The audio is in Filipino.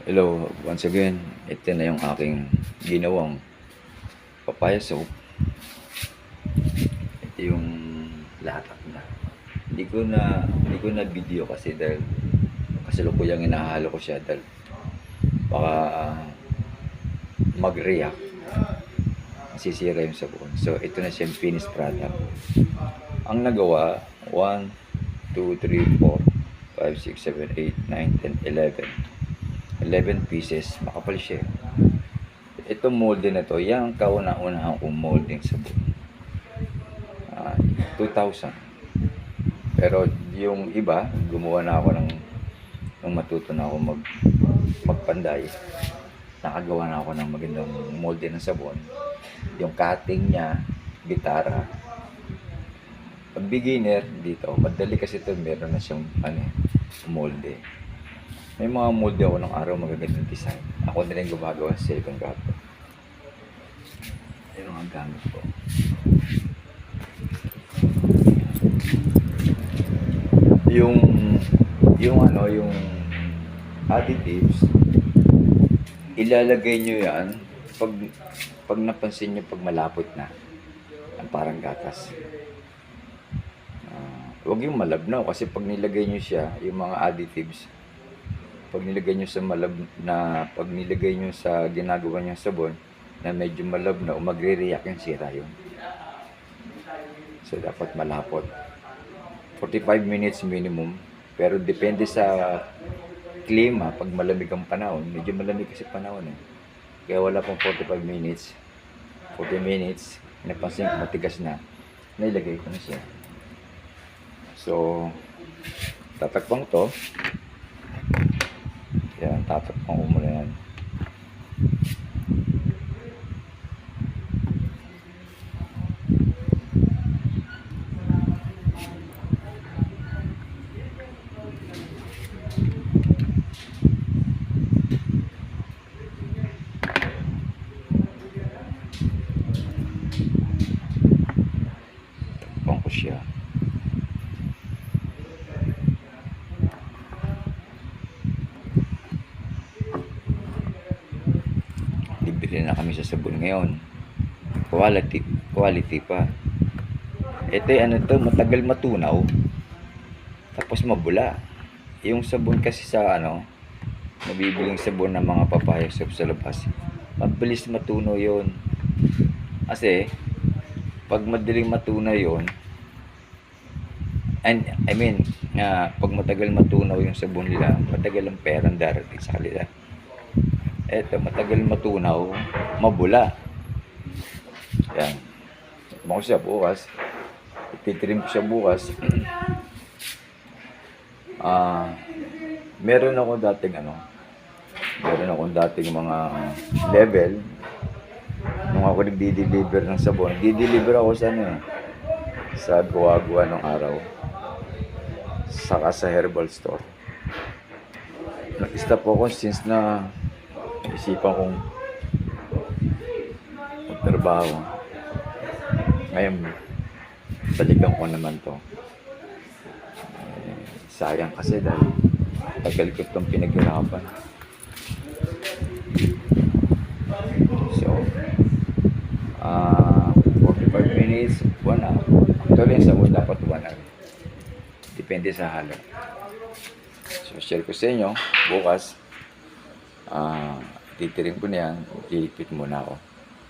Hello, once again, ito na yung aking ginawang papaya soap. Ito yung latak na. Hindi ko na video kasi dahil kasalukuyang inahalo ko siya dahil baka mag-react, masisira yung sabon. So ito na siya yung finished product. Ang nagawa, 1, 2, 3, 4, 5, 6, 7, 8, 9, 10, 11 pieces. Makapal siya. Itong molde na to, yung kauna-unahan kong molding sabon. 2,000. Pero yung iba, gumawa na ako nung matuto na ako magpanday. Nakagawa na ako ng magandang molde ng sabon. Yung cutting niya, gitara. Pag beginner dito, madali kasi ito, meron na siyang molde. May mga molde ako ng araw, magagandang design. Ako na rin gumagawa sa silicone wrapper. Ayun ang gamit ko. Yung additives, ilalagay nyo yan pag napansin nyo pag malapot na, ang parang gatas. Huwag yung malabnaw kasi pag nilagay nyo siya, yung mga additives, pag nilagay nyo sa ginagawa nyo sabon na medyo malabnaw, magre-react yung sira yun. So dapat malapot. 45 minutes minimum, pero depende sa klima. Pag malamig ang panahon, medyo malamig kasi panahon kaya wala pong 45 minutes. 40 minutes, napansin ko matigas na, nailagay ko na siya. So tatakpang to. Yan, tatakpang ko muna yan. Takpang ko siya. Bibili na kami sa sabon ngayon. Quality pa. Ito matagal matunaw. Tapos mabula. Yung sabon kasi sa nabibiling sabon ng mga papaya soap sa labas, mabilis matunaw yon. Kasi pag madaling matunaw yon, pag matagal matunaw yung sabon nila, matagal ang perang darating sa kanila. Eto, matagal matunaw, mabula. Yan. Mo siya bukas. Ititrim ko siya bukas. Meron akong dating mga level nung ako nagdi-deliver ng sabon. Di-deliver ako sa gawa-gawa ng araw. Saka sa herbal store. Nag-stop ako since na isipan kong magtrabaho. Ngayon, balikan ko naman to. Sayang kasi dahil tagal ko itong pinaghirapan. So, 45 minutes, 1 hour. Actually, yung sabon dapat 1 hour. Depende sa halo. So, share ko sa inyo. Bukas, titirin ko na yan. Ilipit muna ako.